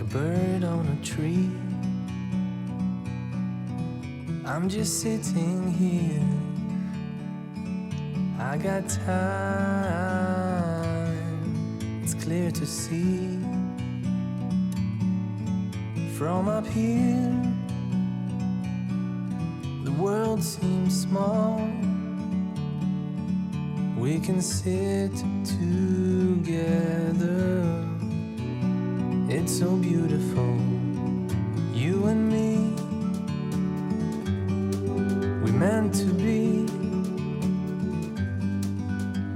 a bird on a tree. I'm just sitting here. I got time. It's clear to see from up here. The world seems small. We can sit together. It's so beautiful, you and me. We meant to be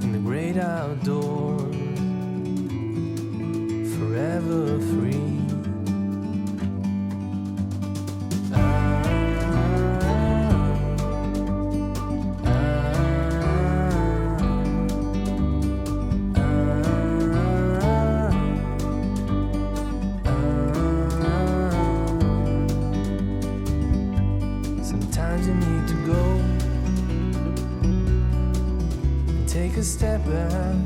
in the great outdoors, forever free. Sometimes you need to go and take a step back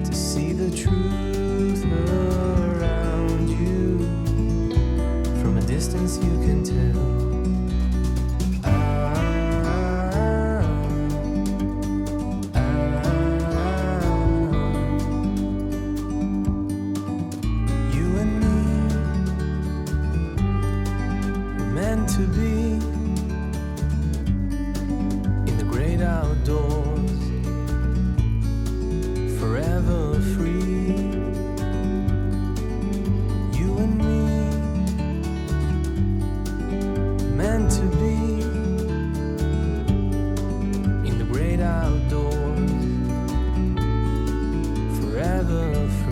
to see the truth around you. From a distance you can tell. You and me were meant to be in the great outdoors, forever free. You and me meant to be in the great outdoors, forever free.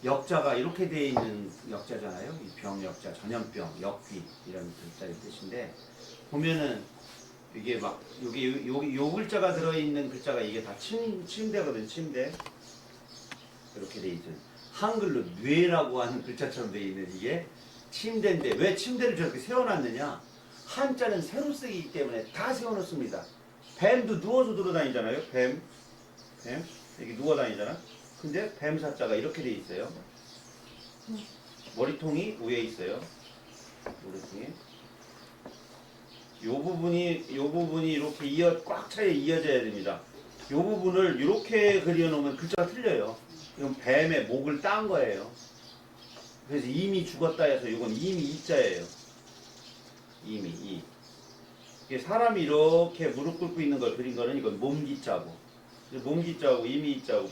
역자가 이렇게 되어 있는 역자잖아요. 이 병역자, 전염병, 역귀 이런 글자의 뜻인데 보면은 이게 막 여기 요 글자가 들어있는 글자가 이게 다 침대거든요. 침대 이렇게 돼 있죠. 한글로 뇌라고 하는 글자처럼 돼 있는 이게 침대인데 왜 침대를 저렇게 세워놨느냐? 한자는 세로 쓰기 때문에 다 세워놓습니다. 뱀도 누워서 돌아다니잖아요. 뱀 여기 누워 다니잖아. 근데 뱀사자가 이렇게 돼 있어요. 머리통이 위에 있어요. 머리통이. 요 부분이 이렇게 꽉 차게 이어져야 됩니다. 요 부분을 이렇게 그려놓으면 글자가 틀려요. 이건 뱀의 목을 딴 거예요. 그래서 이미 죽었다 해서 이건 이미 이자예요. 이미 이. 이게 사람이 이렇게 무릎 꿇고 있는 걸 그린 거는 이건 몸기자고. 몸기자고 이미자고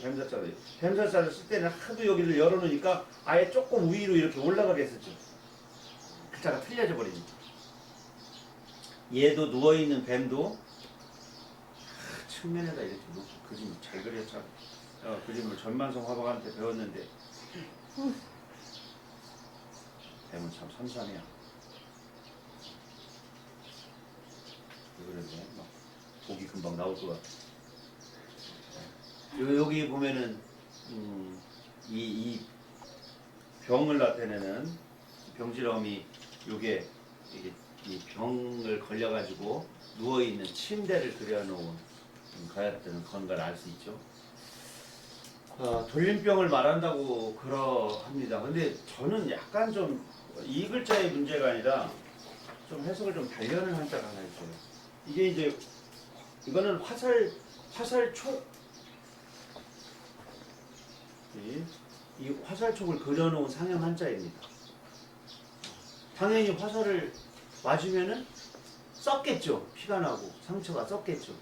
뱀사자를 쓸 때는 하도 여기를 열어놓으니까 아예 조금 위로 이렇게 올라가게 했었죠. 글자가 틀려져 버리니까. 얘도 누워있는 뱀도 측면에다 이렇게 놓고 그림 잘 그렸죠. 그림을 전만성 화박한테 배웠는데 뱀은 참 선사네요. 그런데 막 복이 금방 나올 것 같아. 여기 보면은 이 병을 나타내는 병질염이 이게 이 병을 걸려가지고 누워 있는 침대를 그려놓은 가야되는 건가를 알 수 있죠. 돌림병을 말한다고 그러합니다. 근데 저는 약간 좀 이 글자의 문제가 아니라 좀 해석을 좀 달려는 한자가 하나 있어요. 이게 이제 이거는 화살촉 이 화살촉을 그려놓은 상형 한자입니다. 당연히 화살을 맞으면은 썩겠죠. 피가 나고 상처가 썩겠죠.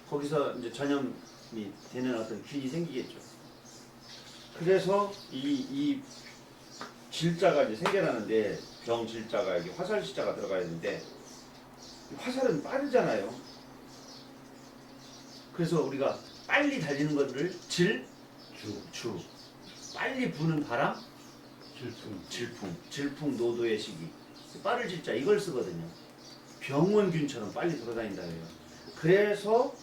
거기서 이제 전염이 되는 어떤 균이 생기겠죠. 그래서 이 질자가 이제 생겨나는데 병 질자가 여기 화살 시자가 들어가야 되는데 화살은 빠르잖아요. 그래서 우리가 빨리 달리는 것들을 주 빨리 부는 바람 질풍 노도의 시기 빠를 질자 이걸 쓰거든요. 병원균처럼 빨리 돌아다닌다 해요. 그래서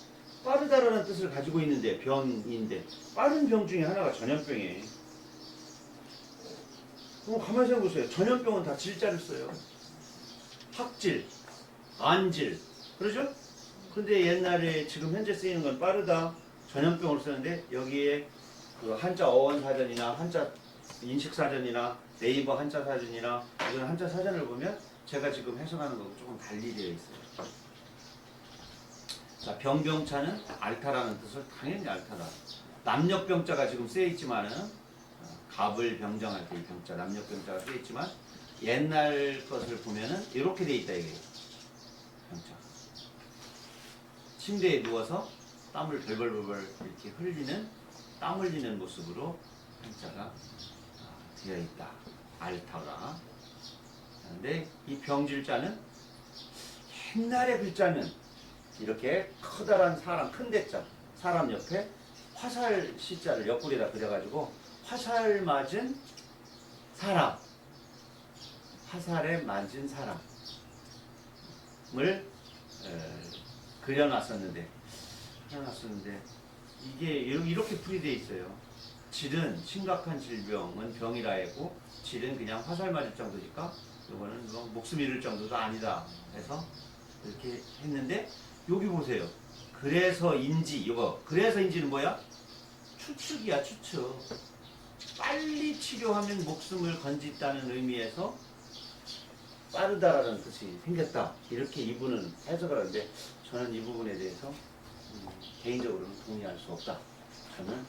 빠르다라는 뜻을 가지고 있는데 병인데 빠른 병 중에 하나가 전염병이에요. 그럼 가만히 생각해보세요. 전염병은 다 질자를 써요. 확질, 안질, 그러죠? 근데 옛날에 지금 현재 쓰이는 건 빠르다, 전염병을 쓰는데 여기에 그 한자 어원사전이나 한자 인식사전이나 네이버 한자 사전이나 이런 한자 사전을 보면 제가 지금 해석하는 거하고 조금 달리 되어 있어요. 자, 병병차는 앓다라는 뜻을 당연히 앓다다. 남녘병자가 지금 쓰여 있지만은 갑을 병정할 때 이 병자 남녘병자가 쓰여 있지만 옛날 것을 보면은 이렇게 돼 있다 이게 병자. 침대에 누워서 땀을 벌벌벌 이렇게 흘리는 땀 흘리는 모습으로 한자가 되어 있다. 앓다가. 그런데 이 병질자는 옛날의 글자는 이렇게 커다란 사람 큰 대자 사람 옆에 화살 시자를 옆구리에다 그려가지고 화살 맞은 사람, 화살에 맞은 사람을 그려놨었는데 이게 이렇게 풀이되어 있어요. 질은 심각한 질병은 병이라 했고 질은 그냥 화살 맞을 정도니까 이거는 뭐 목숨 잃을 정도도 아니다 해서 이렇게 했는데 여기 보세요. 그래서인지 이거 그래서인지는 뭐야? 추측이야 추측. 빨리 치료하면 목숨을 건진다는 의미에서 빠르다라는 뜻이 생겼다. 이렇게 이분은 해석을 하는데 저는 이 부분에 대해서 개인적으로는 동의할 수 없다. 저는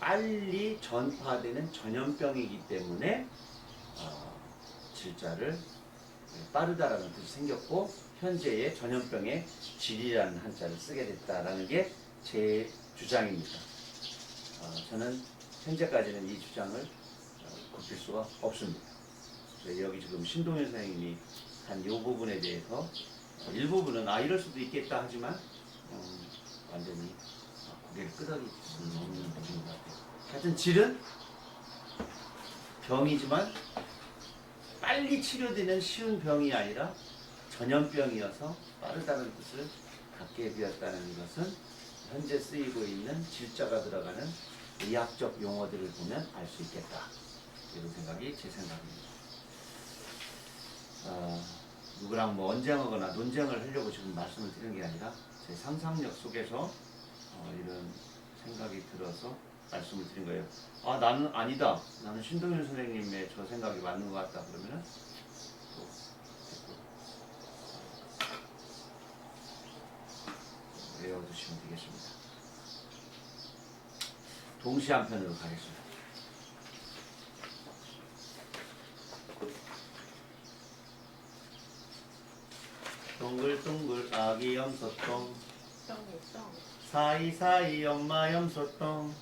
빨리 전파되는 전염병이기 때문에 질자를 빠르다라는 뜻이 생겼고 현재의 전염병의 질이라는 한자를 쓰게 됐다라는 게 제 주장입니다. 저는 현재까지는 이 주장을 굽힐 수가 없습니다. 여기 지금 신동현 선생님이 한 이 부분에 대해서 일부분은 이럴 수도 있겠다 하지만 완전히 고개를 끄덕일 수는 없는 부분인 것 같아요. 하여튼 질은 병이지만 빨리 치료되는 쉬운 병이 아니라 전염병이어서 빠르다는 뜻을 갖게 되었다는 것은 현재 쓰이고 있는 질자가 들어가는 의학적 용어들을 보면 알 수 있겠다. 이런 생각이 제 생각입니다. 누구랑 뭐 언쟁하거나 논쟁을 하려고 지금 말씀을 드리는 게 아니라 제 상상력 속에서 이런 생각이 들어서 말씀을 드린 거예요. 나는 아니다. 나는 신동현 선생님의 저 생각이 맞는 것 같다. 그러면은 또 외워두시면 되겠습니다. 동시 한 편으로 가겠습니다. 동글동글 아기 염소똥 사이사이 엄마 염소똥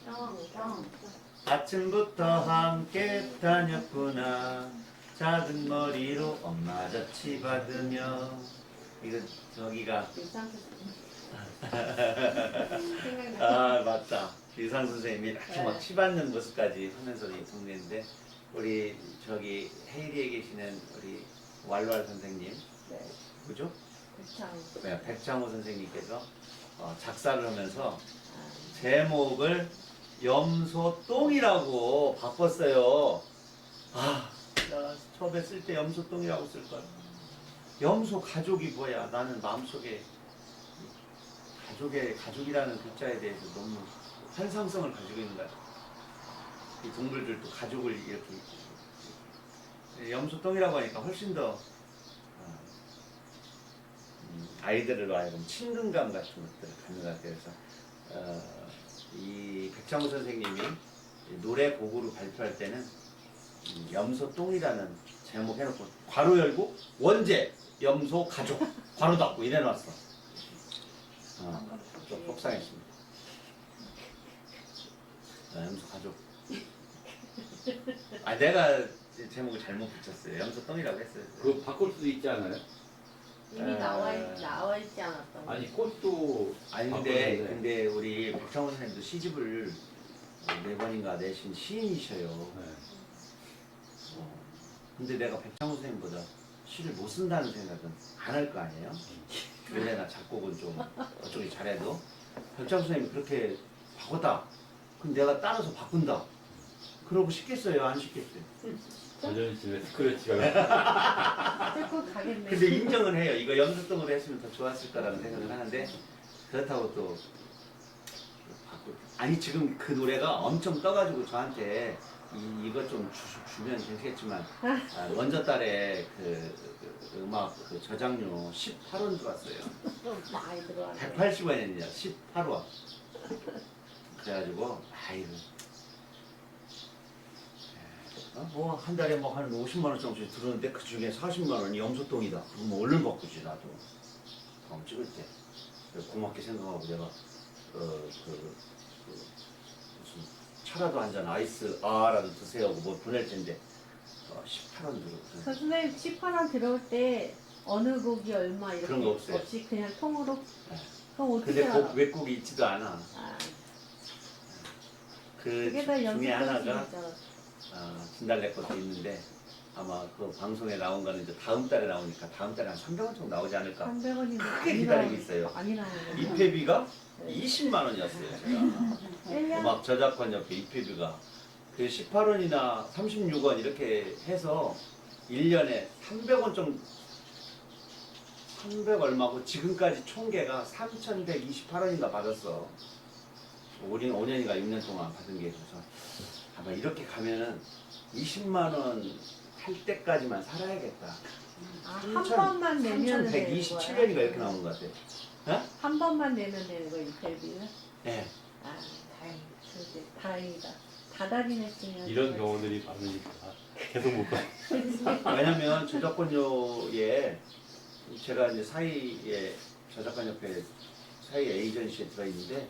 아침부터 함께 다녔구나 작은 머리로 엄마 자치 받으며 이거 저기가 맞다 유상 선생님이 이렇게 막 치받는 모습까지 하면서 이 동네인데 우리 저기 헤이리에 계시는 우리 왈왈 선생님 그죠? 백창호 선생님께서 작사를 하면서 제목을 염소똥이라고 바꿨어요. 나 처음에 쓸 때 염소똥이라고 쓸걸. 염소 가족이 뭐야? 나는 마음속에 가족이라는 글자에 대해서 너무 환상성을 가지고 있는 거야. 이 동물들도 가족을 이렇게 염소똥이라고 하니까 훨씬 더 아이들을 하여금 친근감 같은 것들을 갖는 것 같아요. 그래서 이 백창호 선생님이 노래 곡으로 발표할 때는 염소똥이라는 제목 해놓고 괄호 열고 원제 염소 가족 괄호 닫고 이래놨어. 좀 속상했습니다. 염소 가족. 내가 제목을 잘못 붙였어요. 염소똥이라고 했어요. 그거 바꿀 수도 있지 않아요? 이미 나와 있지 않았던 아니 꽃도 근데 우리 백창호 선생님도 시집을 4번인가 내신 시인이셔요. 네. 근데 내가 백창호 선생님보다 시를 못 쓴다는 생각은 안 할 거 아니에요? 원래나 작곡은 좀 그쪽이 잘해도 백장수 선생님이 그렇게 바꿨다. 그럼 내가 따라서 바꾼다. 그러고 싶겠어요? 안 싶겠어요? 전현실의 스크래치가 조금 가겠네. 근데 인정은 해요. 이거 연습동으로 했으면 더 좋았을 거라는 생각을 하는데 그렇다고 또 아니 지금 그 노래가 엄청 떠가지고 저한테 이거 좀 주면 되겠지만 먼저 달에 그 음악 그 저장료 18원 들어왔어요. 좀 많이 들어왔네. 180원이냐 18원. 그래가지고 아이고 뭐 한 달에 뭐 한 50만 원 정도 들었는데 그 중에 40만 원이 염소똥이다. 그럼 뭐 얼른 바꾸지 나도. 다음 찍을 때 고맙게 생각하고 내가 무슨 차라도 한 잔 아이스 라도 드세요 하고 뭐 보낼 텐데 18원 들어. 선생님 18원 들어올 때 어느 곡이 얼마 이렇게 그런 거 없어요. 없이 그냥 통으로. 네. 그럼 어떻게 근데 알아? 외국이 있지도 않아. 아, 그 그게 다 중에 연습할 수 하나가 있잖아. 진달래 것도 있는데 아마 그 방송에 나온 거는 이제 다음 달에 나오니까 다음 달에 한 300원 정도 나오지 않을까. 300원인데 크게 기다리고 있어요. 많이 나오네. 입회비가 네. 20만 원이었어요. 제가 1년 음악 저작권 옆에 입회비가 그 18원이나 36원 이렇게 해서 1년에 300원 좀 300 얼마고 지금까지 총계가 3,128원인가 받았어. 5년인가 6년 동안 받은 게 그래서 아마 이렇게 가면은 20만 원 할 때까지만 살아야겠다. 한 번만 내면 되는 거야. 3,127년인가 이렇게 나온 것 같아. 한 번만 내면 되는 거 인터뷰는? 네. 아, 다행이다. 다달이 냈으면 이런 경우들이 많으니까 계속 못 가. 왜냐면 저작권료에 제가 이제 사이에 저작권협회 사이 에이전시에 들어있는데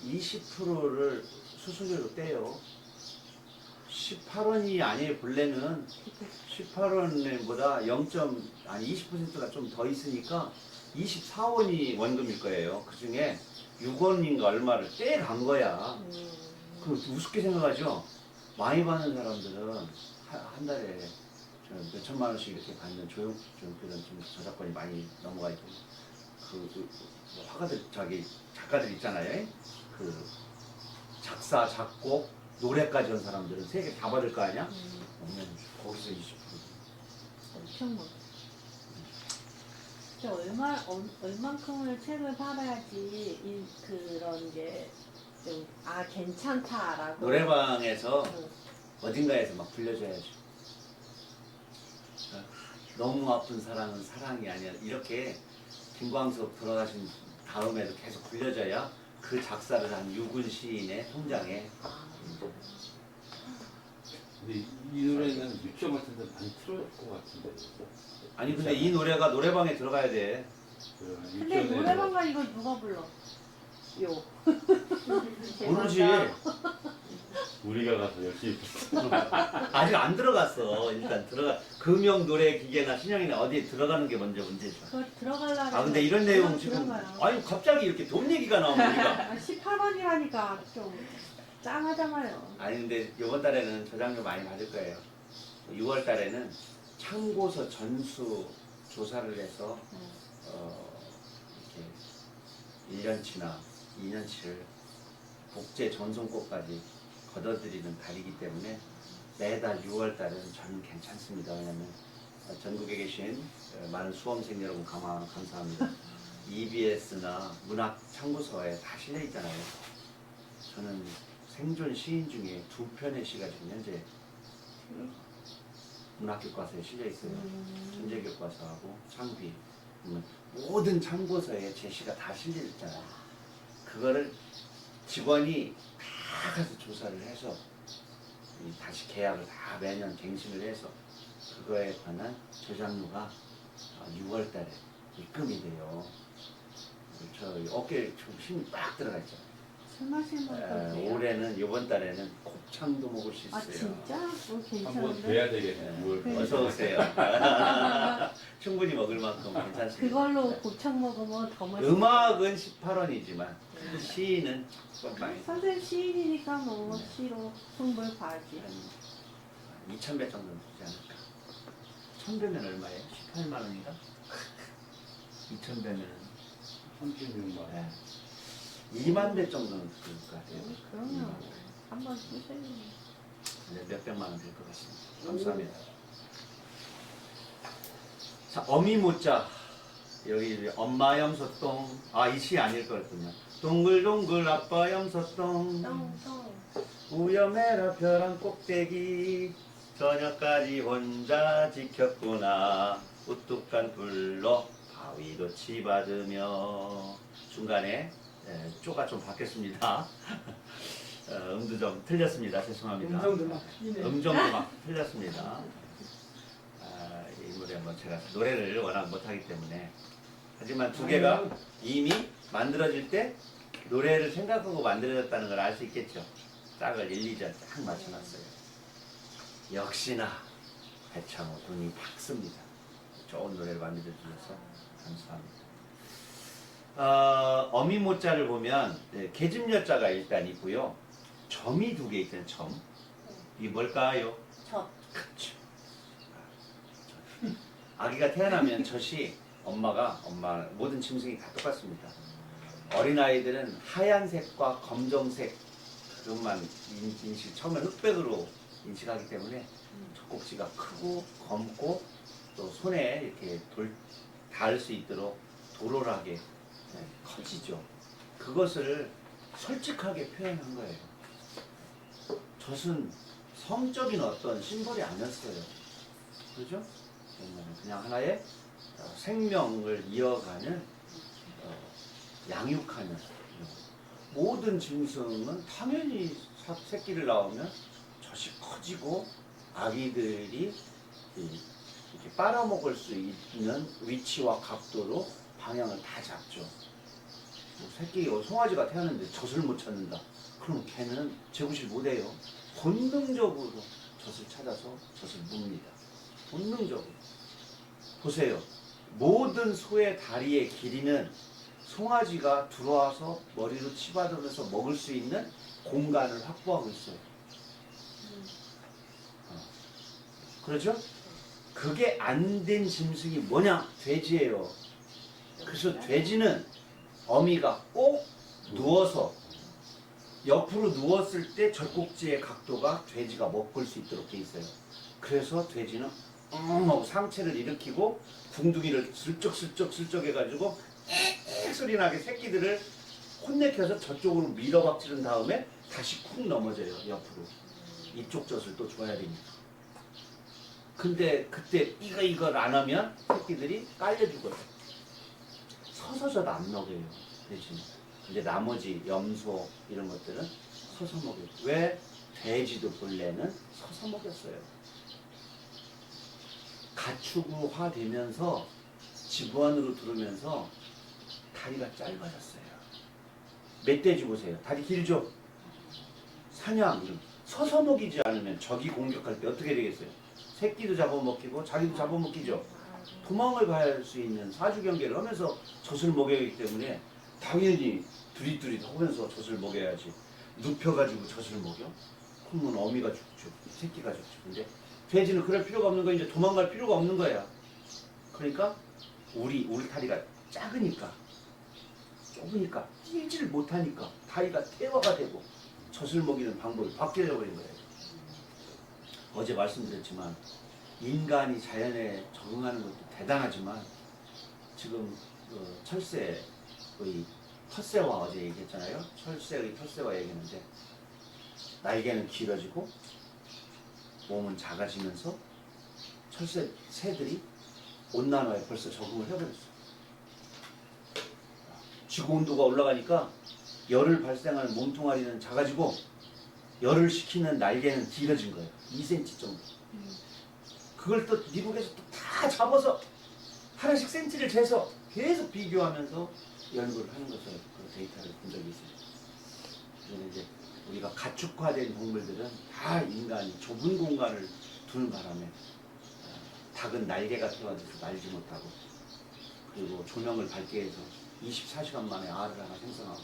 20%를 수수료로 떼요. 18원이 아니에요. 본래는 18원보다 20%가 좀 더 있으니까 24원이 원금일 거예요. 그 중에 6원인가 얼마를 떼간 거야. 그 우습게 생각하죠. 많이 받는 사람들은 한 달에 몇 천만 원씩 이렇게 받는 좀 그런 좀 저작권이 많이 넘어가 있고 뭐 화가들 작가들 있잖아요. 그 작사 작곡 노래까지 한 사람들은 세 개 다 받을 거 아니야? 그러면 거기서 20%. 엄청 많아. 얼만큼을 책을 팔아야지 그런 게 좀 괜찮다라고. 노래방에서 응. 어딘가에서 막 불려줘야죠. 너무 아픈 사랑은 사랑이 아니야. 이렇게 김광석 돌아가신 다음에도 계속 불려줘야 그 작사를 한 유군 시인의 통장에. 근데 이 노래는 유치원 같은 데 많이 틀어질 것 같은데. 아니 근데 이 노래가 노래방에 들어가야 돼. 근데 노래방 가 이거 누가 불러? 요. 모르지. 우리가 가서 열심히 아직 안 들어갔어. 일단 들어가. 금영 노래 기계나 신영이나 어디에 들어가는 게 먼저 문제죠. 그거 들어가려면. 아 근데 이런 내용 지금 들어가요. 아니 갑자기 이렇게 돈 얘기가 나오면 우리가 18원이라니까 좀 짱하잖아요. 아니 근데 이번 달에는 저장료 많이 받을 거예요. 6월 달에는 참고서 전수 조사를 해서 이렇게 1년치나 2년치를 국제 전송권까지 걷어들이는 달이기 때문에 매달 6월 달은 저는 괜찮습니다. 왜냐면 전국에 계신 많은 수험생 여러분 감사합니다. EBS나 문학 참고서에 다 실려 있잖아요. 저는 생존 시인 중에 2편의 시가 지금 현재 문학교과서에 실려 있어요. 천재교과서하고 창비 모든 참고서에 제 시가 다 실려 있잖아요. 그거를 직원이 다 가서 조사를 해서 다시 계약을 다 매년 갱신을 해서 그거에 관한 저작료가 6월 달에 입금이 돼요. 저 어깨에 좀 힘이 빡 들어가 있잖아요. 술 마시는 거 올해는 이번 달에는 곱창도 먹을 수 있어요. 아 진짜? 한번 괜찮은데? 돼야 되겠네. 어서 오세요. 충분히 먹을 만큼 괜찮습니다. 그걸로 곱창 먹으면 더 맛있어. 음악은 18원이지만 시인은 조금 많이 선생님 시인이니까 뭐 시로 승부를 봐야지. 한 2,000배 정도는 되지 않을까. 1,000배면 얼마예요? 18만 원인가? 2,000대면 36만. 네. 2만 대 정도는 될 것 같아요. 그러면 한번 쓰세요. 네, 몇백만 원 될 것 같습니다. 감사합니다. 자, 어미모자. 여기 이제 엄마 염소똥. 아, 이 시 아닐 거였군요. 동글동글 아빠 염소똥. 똥똥. 우여매라 벼랑 꼭대기. 저녁까지 혼자 지켰구나. 우뚝한 불로 바위도 치받으며. 중간에 쪼가 좀 바뀌었습니다. 음도 좀 틀렸습니다. 죄송합니다. 음정도 막 틀리네. 음정도 막 틀렸습니다. 아, 이 노래 뭐 제가 노래를 워낙 못하기 때문에 하지만 두 개가 이미 만들어질 때 노래를 생각하고 만들어졌다는 걸 알 수 있겠죠. 짝을 1, 2절 딱 맞춰놨어요. 역시나 배창호 눈이 밝습니다. 좋은 노래를 만들어주셔서 감사합니다. 어미모자를 보면 계집여자가 일단 있고요. 점이 두 개 있잖아요. 점. 이게 뭘까요? 젖. 그쵸. 아기가 태어나면 젖이 엄마 모든 짐승이 다 똑같습니다. 어린아이들은 하얀색과 검정색 그것만 인식, 처음에 흑백으로 인식하기 때문에 젖꼭지가 크고 검고 또 손에 이렇게 닿을 수 있도록 도로라게 커지죠. 그것을 솔직하게 표현한 거예요. 젖은 성적인 어떤 심벌이 아니었어요. 그죠? 그냥 하나의 생명을 이어가는 양육하는 모든 짐승은 당연히 새끼를 낳으면 젖이 커지고 아기들이 이렇게 빨아먹을 수 있는 위치와 각도로 방향을 다 잡죠. 새끼 송아지가 태어났는데 젖을 못 찾는다. 그럼 걔는 재구실 못해요. 본능적으로 젖을 찾아서 젖을 묵니다. 본능적으로. 보세요. 모든 소의 다리의 길이는 송아지가 들어와서 머리로 치받으면서 먹을 수 있는 공간을 확보하고 있어요. 그렇죠? 그게 안 된 짐승이 뭐냐? 돼지예요. 그래서 돼지는 어미가 꼭 누워서 옆으로 누웠을 때 젖꼭지의 각도가 돼지가 먹을 수 있도록 돼 있어요. 그래서 돼지는 하고 상체를 일으키고 궁둥이를 슬쩍슬쩍 해가지고 엑 소리 나게 새끼들을 혼내켜서 저쪽으로 밀어박지른 다음에 다시 쿵 넘어져요. 옆으로. 이쪽 젖을 또 줘야 되니까. 근데 그때 이걸 안 하면 새끼들이 깔려 죽어요. 서서 젖 안 먹여요. 돼지는. 근데 나머지 염소 이런 것들은 서서 먹여요. 왜? 돼지도 본래는 서서 먹였어요. 가축화 되면서 지구안으로 들어오면서 다리가 짧아졌어요. 멧돼지 보세요. 다리 길죠? 사냥 이런 서서 먹이지 않으면 적이 공격할 때 어떻게 되겠어요? 새끼도 잡아먹히고 자기도 잡아먹히죠. 도망을 갈 수 있는 사주경계를 하면서 젖을 먹여야 하기 때문에 당연히 두릿두릿 하면서 젖을 먹여야지. 눕혀가지고 젖을 먹여? 그러면 어미가 죽죠. 새끼가 죽죠. 근데 돼지는 그럴 필요가 없는 거야. 이제 도망갈 필요가 없는 거야. 그러니까 우리 다리가 작으니까 좁으니까 뛰지를 못하니까 다리가 태화가 되고 젖을 먹이는 방법이 바뀌어 버린 거예요. 어제 말씀드렸지만 인간이 자연에 적응하는 것도 대단하지만 지금 철새의 텃새와 어제 얘기했잖아요. 철새의 텃새와 얘기했는데 날개는 길어지고 몸은 작아지면서 새들이 온난화에 벌써 적응을 해버렸어요. 지구 온도가 올라가니까 열을 발생하는 몸뚱아리는 작아지고 열을 식히는 날개는 길어진 거예요. 2cm 정도. 그걸 또 미국에서 또 다 잡아서 하나씩 센치를 재서 계속 비교하면서 연구를 하는 것을 그 데이터를 본 적이 있어요. 그래서 이제 우리가 가축화된 동물들은 다 인간이 좁은 공간을 두는 바람에 닭은 날개가 태워져서 날지 못하고 그리고 조명을 밝게 해서 24시간 만에 알을 하나 생성하고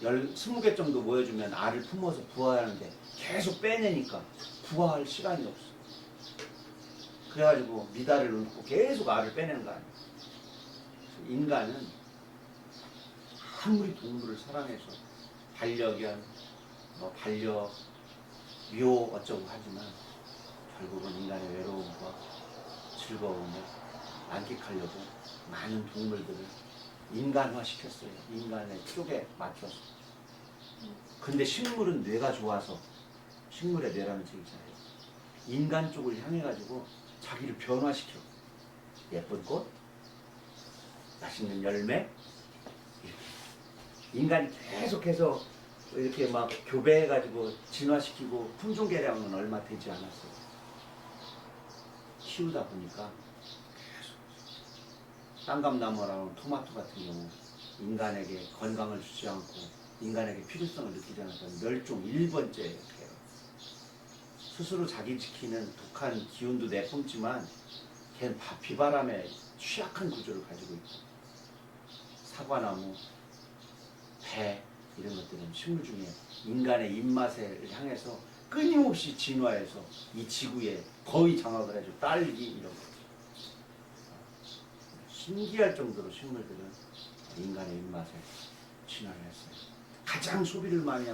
20개 정도 모여주면 알을 품어서 부화하는데 계속 빼내니까 부화할 시간이 없어. 그래가지고 미달을 넣고 계속 알을 빼내는 거 아니에요. 인간은 아무리 동물을 사랑해서 반려견, 반려, 묘 어쩌고 하지만 결국은 인간의 외로움과 즐거움을 만끽하려고 많은 동물들을 인간화시켰어요. 인간의 쪽에 맞춰서. 근데 식물은 뇌가 좋아서 식물의 뇌라는 책이 있잖아요. 인간 쪽을 향해가지고 자기를 변화시켜. 예쁜 꽃, 맛있는 열매, 이렇게. 인간이 계속해서 이렇게 막 교배해가지고 진화시키고 품종 개량은 얼마 되지 않았어요. 키우다 보니까 계속 땅감나무랑 토마토 같은 경우 인간에게 건강을 주지 않고 인간에게 필요성을 느끼지 않았던 멸종 1번째예요. 스스로 자기 지키는 독한 기운도 내뿜지만 걔는 비바람에 취약한 구조를 가지고 있고 사과나무, 배 이런 것들은 식물 중에 인간의 입맛을 향해서 끊임없이 진화해서 이 지구에 거의 장악을 해줘. 딸기 이런 거. 신기할 정도로 식물들은 인간의 입맛에 진화를 했어요. 가장 소비를 많이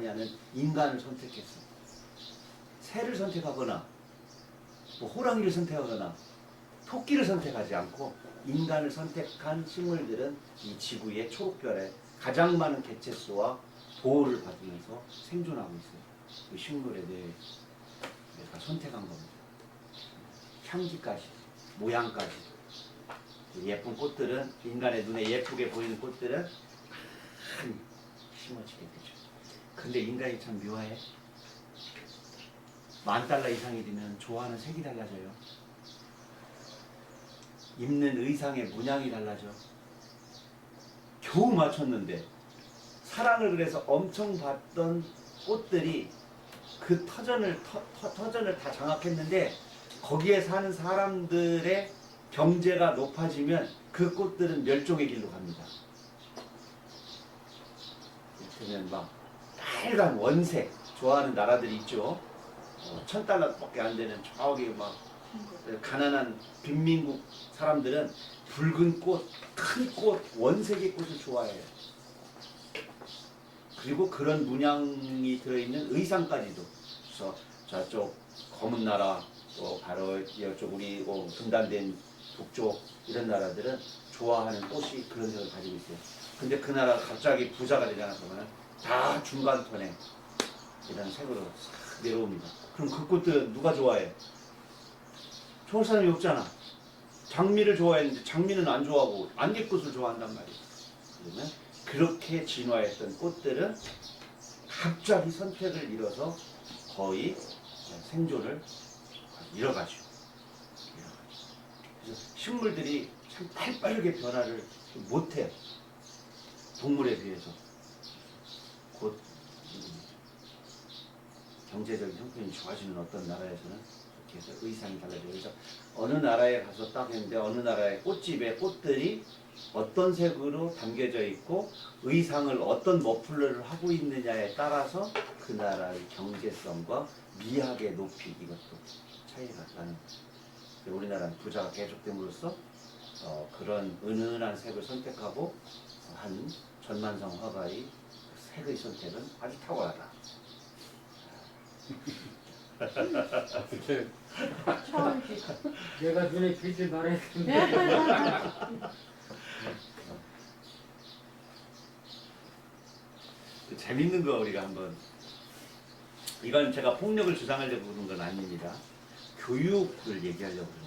하는 인간을 선택했어요. 새를 선택하거나 뭐 호랑이를 선택하거나 토끼를 선택하지 않고 인간을 선택한 식물들은 이 지구의 초록별에 가장 많은 개체수와 보호를 받으면서 생존하고 있어요. 그 식물에 대해 내가 선택한 겁니다. 향기까지, 모양까지. 예쁜 꽃들은 인간의 눈에 예쁘게 보이는 꽃들은 많이 심어지게 되죠. 근데 인간이 참 묘해. $10,000 이상이 되면 좋아하는 색이 달라져요. 입는 의상의 문양이 달라져. 겨우 맞췄는데 사랑을 그래서 엄청 받던 꽃들이 그 터전을 다 장악했는데 거기에 사는 사람들의 경제가 높아지면 그 꽃들은 멸종의 길로 갑니다. 이를테면 막 빨간 원색 좋아하는 나라들이 있죠. $1,000밖에 안 되는 저기 막 가난한 빈민국 사람들은 붉은 꽃, 큰 꽃, 원색의 꽃을 좋아해요. 그리고 그런 문양이 들어있는 의상까지도. 그래서 저쪽 검은 나라, 또 바로 이쪽 우리 분단된 북쪽 이런 나라들은 좋아하는 꽃이 그런 색을 가지고 있어요. 근데 그 나라가 갑자기 부자가 되잖아. 그러면 다 중간톤에 이런 색으로 싹 내려옵니다. 그럼 그 꽃들 누가 좋아해? 좋아할 사람이 없잖아. 장미를 좋아했는데 장미는 안 좋아하고 안개꽃을 좋아한단 말이에요. 그러면 그렇게 진화했던 꽃들은 갑자기 선택을 잃어서 거의 생존을 잃어가죠. 그래서 식물들이 참 빨리빨리 변화를 못해요. 동물에 비해서. 곧 경제적인 형편이 좋아지는 어떤 나라에서는 그렇게 해서 의상이 달라져요. 그래서 어느 나라에 가서 딱 했는데 어느 나라의 꽃집에 꽃들이 어떤 색으로 담겨져 있고 의상을 어떤 머플러를 하고 있느냐에 따라서 그 나라의 경제성과 미학의 높이 이것도 차이가 나는 거예요. 우리나라는 부자가 계속됨으로써 그런 은은한 색을 선택하고 한 전만성 화가의 색의 선택은 아주 탁월하다. 처음이지. 내가 눈에 빛을 발했는데 재밌는 거 우리가 한번 이건 제가 폭력을 주장하려고 그런 건 아닙니다. 교육을 얘기하려고 그런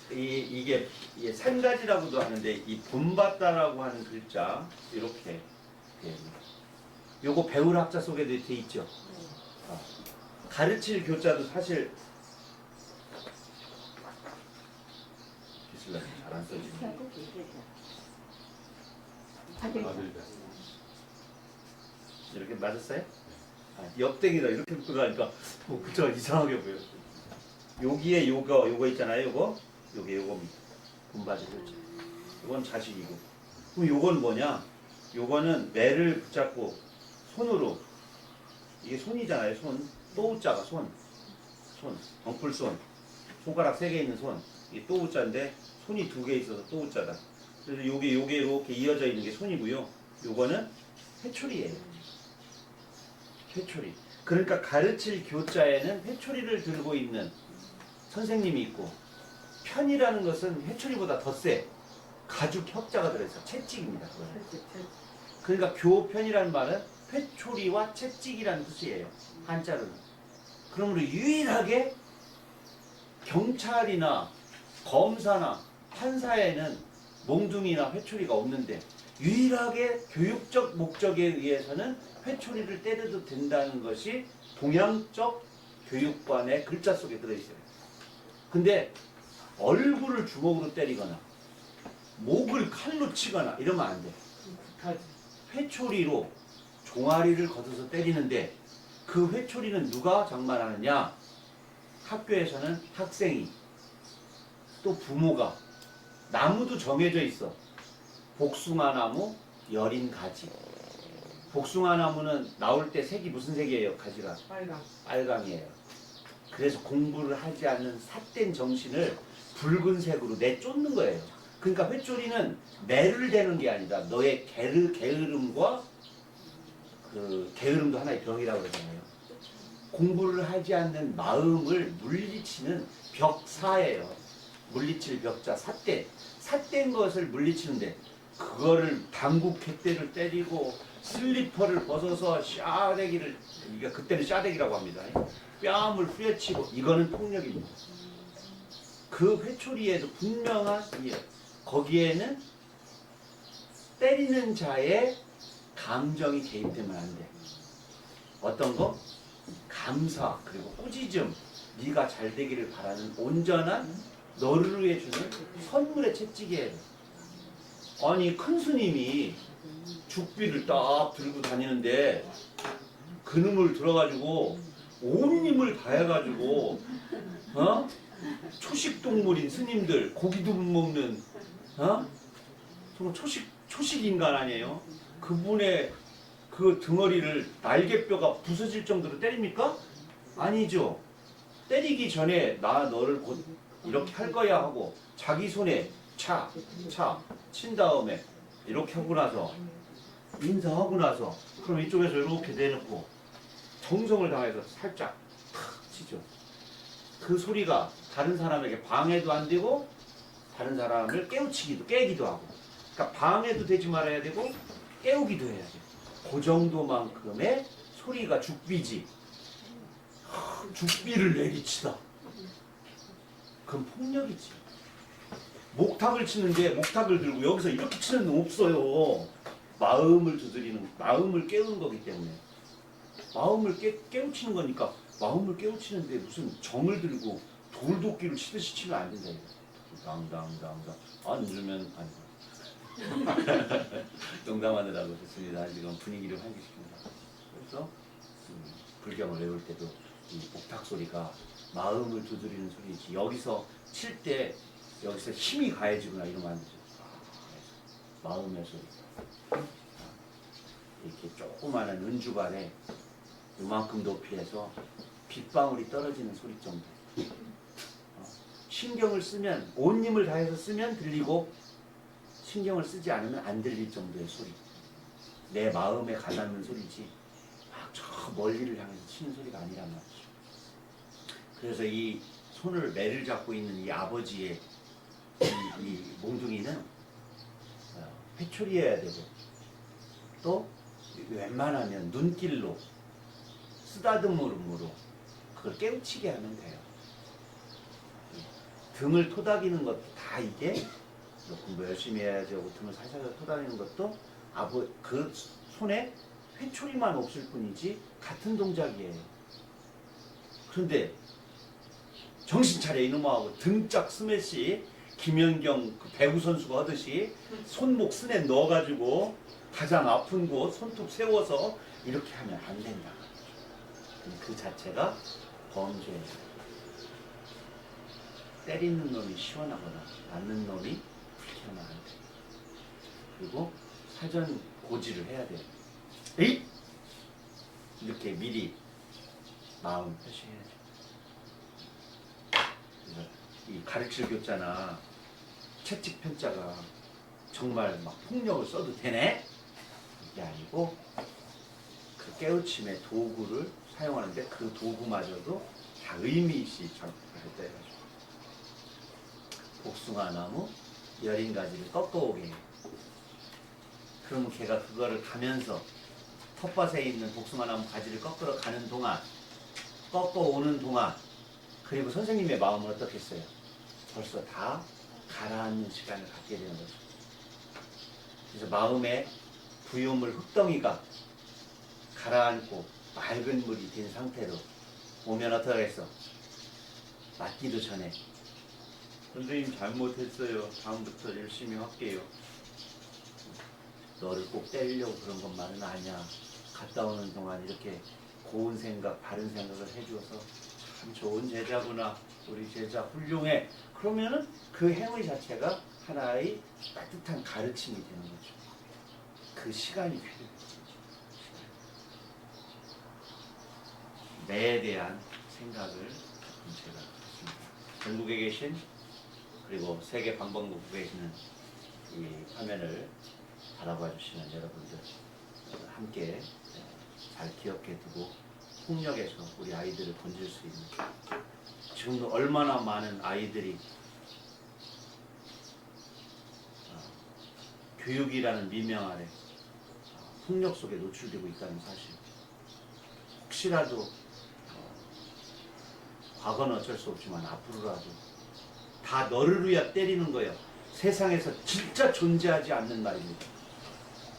거예요. 이게 산가지라고도 하는데 이 본받다라고 하는 글자 이렇게 요거 배울 학자 속에도 돼 있죠. 가르칠 교자도 사실 기술라님 잘안 써지네. 이렇게 맞았어요? 옆댕이다 이렇게 묶고 가니까 글자가 이상하게 보여. 여기에 요거 있잖아요. 요겁니다. 본받을 글자. 요건 자식이고. 그럼 요건 뭐냐? 요거는 매를 붙잡고 손으로 이게 손이잖아요. 손. 또자가 손. 덩풀손. 손가락 3개 있는 손. 이게 또 우자인데 손이 두 개 있어서 또 우자다. 그래서 요게 이렇게 이어져 있는 게 손이고요. 요거는 회초리예요. 회초리. 그러니까 가르칠 교자에는 회초리를 들고 있는 선생님이 있고, 편이라는 것은 회초리보다 더 세. 가죽 협자가 들어있어. 채찍입니다. 그거는. 그러니까 교편이라는 말은 회초리와 채찍이라는 뜻이에요. 한자로는. 그러므로 유일하게 경찰이나 검사나 판사에는 몽둥이나 회초리가 없는데, 유일하게 교육적 목적에 의해서는 회초리를 때려도 된다는 것이 동양적 교육관의 글자 속에 들어있어요. 근데 얼굴을 주먹으로 때리거나 목을 칼로 치거나 이러면 안 돼. 회초리로 종아리를 걷어서 때리는데, 그 회초리는 누가 장만하느냐? 학교에서는 학생이, 또 부모가. 나무도 정해져 있어. 복숭아 나무, 여린 가지. 복숭아 나무는 나올 때 색이 무슨 색이에요? 가지가 빨강. 빨강이에요. 그래서 공부를 하지 않는 삿된 정신을 붉은색으로 내쫓는 거예요. 그러니까 회초리는 매를 대는 게 아니라 너의 게으름과, 그 게으름도 하나의 병이라고 그러잖아요. 공부를 하지 않는 마음을 물리치는 벽사예요. 물리칠 벽자, 삿된 것을 물리치는데, 그거를 당구 객대를 때리고 슬리퍼를 벗어서 샤대기를, 그러니까 그때는 샤대기라고 합니다. 뺨을 후려치고, 이거는 폭력입니다. 그 회초리에도 분명한 거기에는 때리는 자의 감정이 개입되면 안 돼. 어떤 거? 감사, 그리고 꾸짖음, 네가 잘 되기를 바라는 온전한 너를 위해 주는 선물의 채찍이에요. 아니, 큰 스님이 죽비를 딱 들고 다니는데 그놈을 들어가지고 온 힘을 다해가지고 초식동물인 스님들, 고기도 못 먹는 정말 초식 인간 아니에요? 그분의 그 등어리를 날개뼈가 부서질 정도로 때립니까? 아니죠. 때리기 전에 나 너를 곧 이렇게 할 거야 하고 자기 손에 친 다음에 이렇게 하고 나서 인사하고 나서, 그럼 이쪽에서 이렇게 내놓고 정성을 다해서 살짝 탁 치죠. 그 소리가 다른 사람에게 방해도 안 되고 다른 사람을 깨기도 하고, 그러니까 방해도 되지 말아야 되고 깨우기도 해야 돼. 그 정도만큼의 소리가 죽비지. 죽비를 내리치다. 그건 폭력이지. 목탁을 치는데 목탁을 들고 여기서 이렇게 치는 놈 없어요. 마음을 두드리는, 마음을 깨우는 거기 때문에. 마음을 깨우치는 거니까, 마음을 깨우치는데 무슨 정을 들고 돌도끼를 치듯이 치면 안 된다. 당당당당. 안 들으면 아니고. 농담하느라고 좋습니다. 지금 분위기를 환기시킵니다. 그래서 불경을 외울 때도 이 목탁 소리가 마음을 두드리는 소리지. 여기서 칠 때 여기서 힘이 가해지거나 이러면 안 되죠. 마음의 소리. 이렇게 조그마한 은주발에 이만큼 높이에서 빗방울이 떨어지는 소리 정도. 신경을 쓰면, 온 힘을 다해서 쓰면 들리고, 신경을 쓰지 않으면 안 들릴 정도의 소리. 내 마음에 가닿는 소리지 막 저 멀리를 향해서 치는 소리가 아니란 말이죠. 그래서 이 손을 매를 잡고 있는 이 아버지의 이 몽둥이는 회초리여야 되고, 또 웬만하면 눈길로, 쓰다듬음으로 그걸 깨우치게 하면 돼요. 등을 토닥이는 것도 다 이게 공부 열심히 해야지 하고 등을 살살 토닥이는 것도 그 손에 회초리만 없을 뿐이지 같은 동작이에요. 그런데 정신 차려 이놈아 하고 등짝 스매시, 김연경 그 배구 선수가 하듯이 손목 스냅 넣어가지고 가장 아픈 곳 손톱 세워서 이렇게 하면 안 된다. 그 자체가 범죄예요. 때리는 놈이 시원하거나 맞는 놈이 불쾌하면 안 돼. 그리고 사전 고지를 해야 돼요. 에잇! 이렇게 미리 마음 표시해야죠. 그래서 이 가르칠 교자나 채찍 편자가 정말 막 폭력을 써도 되네? 이게 아니고 그 깨우침의 도구를 사용하는데 그 도구마저도 다 의미있이 작곡하셨다 해가지고 복숭아 나무 11가지를 꺾어오게 해요. 그러면 걔가 그거를 가면서 텃밭에 있는 복숭아 나무 가지를 꺾으러 가는 동안 꺾어오는 동안 그리고 선생님의 마음은 어떻겠어요? 벌써 다 가라앉는 시간을 갖게 되는 거죠. 그래서 마음의 부유물 흙덩이가 가라앉고 맑은 물이 된 상태로 오면 어떻게 하겠어? 맞기도 전에 선생님 잘못했어요. 다음부터 열심히 할게요. 너를 꼭 때리려고 그런 것만은 아니야. 갔다 오는 동안 이렇게 고운 생각, 바른 생각을 해주어서 참 좋은 제자구나. 우리 제자 훌륭해. 그러면은 그 행위 자체가 하나의 따뜻한 가르침이 되는 거죠. 그 시간이 필요해요. 매에 대한 생각을 제가 했습니다. 전국에 계신 그리고 세계 방방곡곡에 계시는 이 화면을 바라봐 주시는 여러분들 함께 잘 기억해 두고 폭력에서 우리 아이들을 건질 수 있는 지금도 얼마나 많은 아이들이 교육이라는 미명 아래 폭력 속에 노출되고 있다는 사실. 혹시라도 과거는 어쩔 수 없지만 앞으로라도 다 너를 위해 때리는 거예요. 세상에서 진짜 존재하지 않는 말입니다.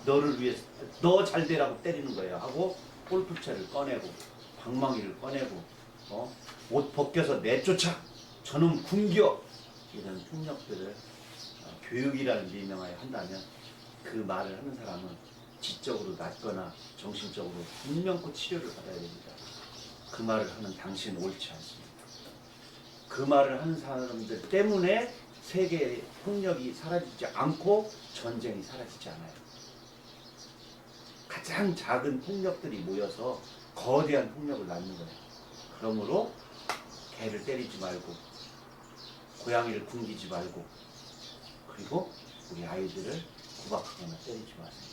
너를 위해 너 잘 되라고 때리는 거예요. 하고 골프채를 꺼내고 방망이를 꺼내고 옷 벗겨서 내쫓아 저놈 굶겨 이런 폭력들을 교육이라는 미명하에 한다면 그 말을 하는 사람은 지적으로 낮거나 정신적으로 분명코 치료를 받아야 됩니다. 그 말을 하는 당신 옳지 않습니다. 그 말을 하는 사람들 때문에 세계의 폭력이 사라지지 않고 전쟁이 사라지지 않아요. 가장 작은 폭력들이 모여서 거대한 폭력을 낳는 거예요. 그러므로 개를 때리지 말고 고양이를 굶기지 말고 그리고 우리 아이들을 구박하거나 때리지 마세요.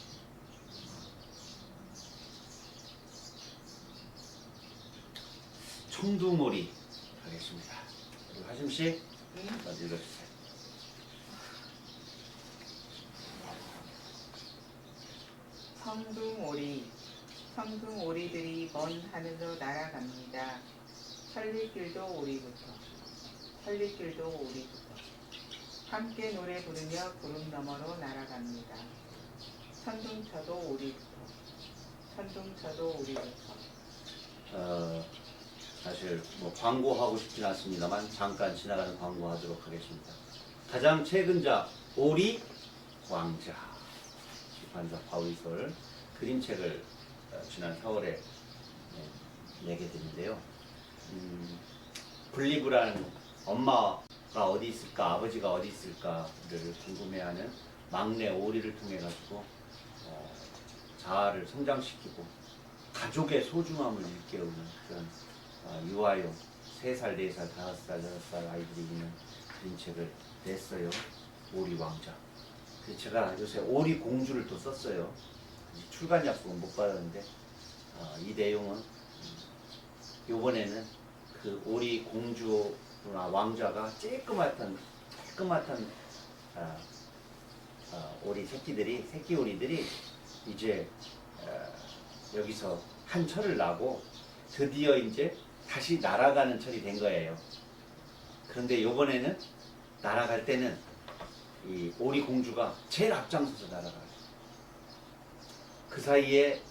청두몰이 하겠습니다. 그리고 하심씨 먼저 읽어주세요. 성둥오리들이 먼 하늘로 날아갑니다. 천리길도 오리부터 함께 노래 부르며 구름 너머로 날아갑니다. 천둥쳐도 오리부터 사실 뭐 광고하고 싶진 않습니다만 잠깐 지나가는 광고하도록 하겠습니다. 가장 최근작 오리 왕자 출판사 바위솔 그림책을 지난 4월에 내게 됐는데요. 분리불안 엄마가 어디 있을까 아버지가 어디 있을까를 궁금해하는 막내 오리를 통해 가지고 자아를 성장시키고 가족의 소중함을 일깨우는 그런 유아용 3살, 4살, 5살, 6살 아이들이 있는 그림책을 냈어요. 오리 왕자. 그래서 제가 요새 오리 공주를 또 썼어요. 출간 약속은 못 받았는데 이 내용은 요번에는 그 오리 공주나 왕자가 쬐끄맣던 오리 새끼 오리들이 이제 여기서 한 철을 나고 드디어 이제 다시 날아가는 철이 된 거예요. 그런데 요번에는 날아갈 때는 이 오리 공주가 제일 앞장서서 날아가요. 그 사이에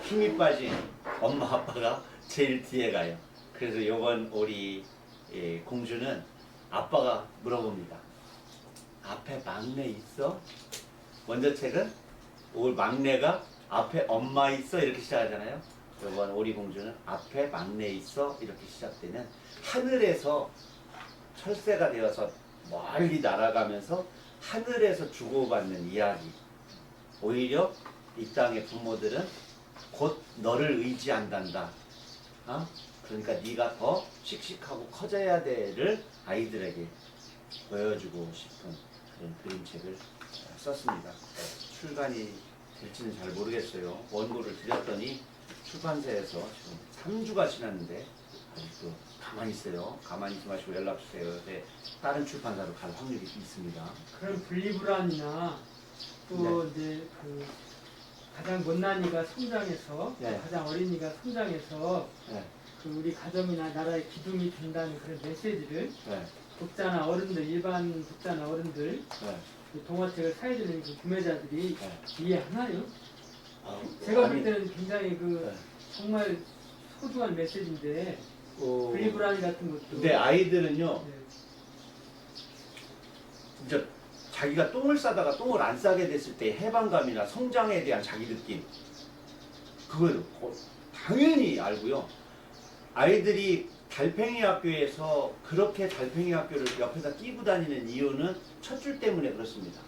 힘이 빠진 엄마 아빠가 제일 뒤에 가요. 그래서 요번 오리 공주는 아빠가 물어봅니다. 앞에 막내 있어? 먼저 책은 막내가 앞에 엄마 있어? 이렇게 시작하잖아요. 요번 오리 공주는 앞에 막내 있어? 이렇게 시작되는 하늘에서 철새가 되어서 멀리 날아가면서 하늘에서 주고받는 이야기. 오히려 이 땅의 부모들은 곧 너를 의지한단다. 그러니까 네가 더 씩씩하고 커져야 돼를 아이들에게 보여주고 싶은 그런 그림책을 썼습니다. 출간이 될지는 잘 모르겠어요. 원고를 드렸더니 출판사에서 지금 3주가 지났는데 아직도 가만히 있어요. 가만히 있지 마시고 연락 주세요. 네, 다른 출판사로 갈 확률이 있습니다. 그런 분리불안이나 또 이제 그 가장 못난이가 성장해서 네. 가장 어린이가 성장해서 네, 그 우리 가정이나 나라의 기둥이 된다는 그런 메시지를 네, 독자나 어른들 일반 독자나 어른들 네. 그 동화책을 사야 되는 그 구매자들이 네. 이해하나요? 아, 제가 아니, 볼 때는 굉장히 그 네. 정말 소중한 메시지인데 어, 분리불안 같은 것도 근데 아이들은요, 네. 진짜 자기가 똥을 싸다가 똥을 안 싸게 됐을 때 해방감이나 성장에 대한 자기 느낌, 그걸 당연히 알고요. 아이들이 달팽이 학교에서 그렇게 달팽이 학교를 옆에다 끼고 다니는 이유는 첫 줄 때문에 그렇습니다.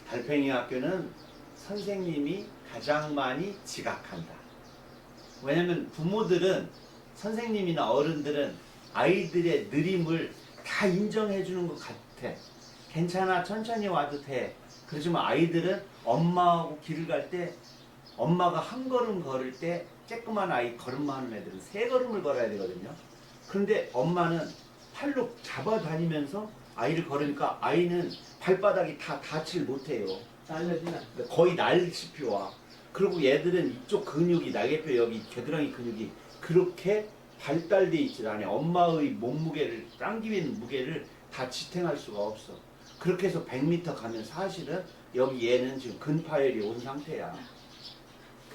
달팽이 학교는 선생님이 가장 많이 지각한다. 왜냐면 부모들은 선생님이나 어른들은 아이들의 느림을 다 인정해 주는 것 같아. 괜찮아, 천천히 와도 돼. 그렇지만 아이들은 엄마하고 길을 갈 때 엄마가 한 걸음 걸을 때 쬐끄만 아이 걸음만 하는 애들은 세 걸음을 걸어야 되거든요. 그런데 엄마는 팔로 잡아다니면서 아이를 걸으니까 아이는 발바닥이 다 닿질 못해요. 날려지나 거의 날씨피 와. 그리고 얘들은 이쪽 근육이 날개뼈 여기 겨드랑이 근육이 그렇게 발달돼 있질 않아요. 엄마의 몸무게를 당기는 무게를 다 지탱할 수가 없어. 그렇게 해서 100m 가면 사실은 여기 얘는 지금 근파열이 온 상태야.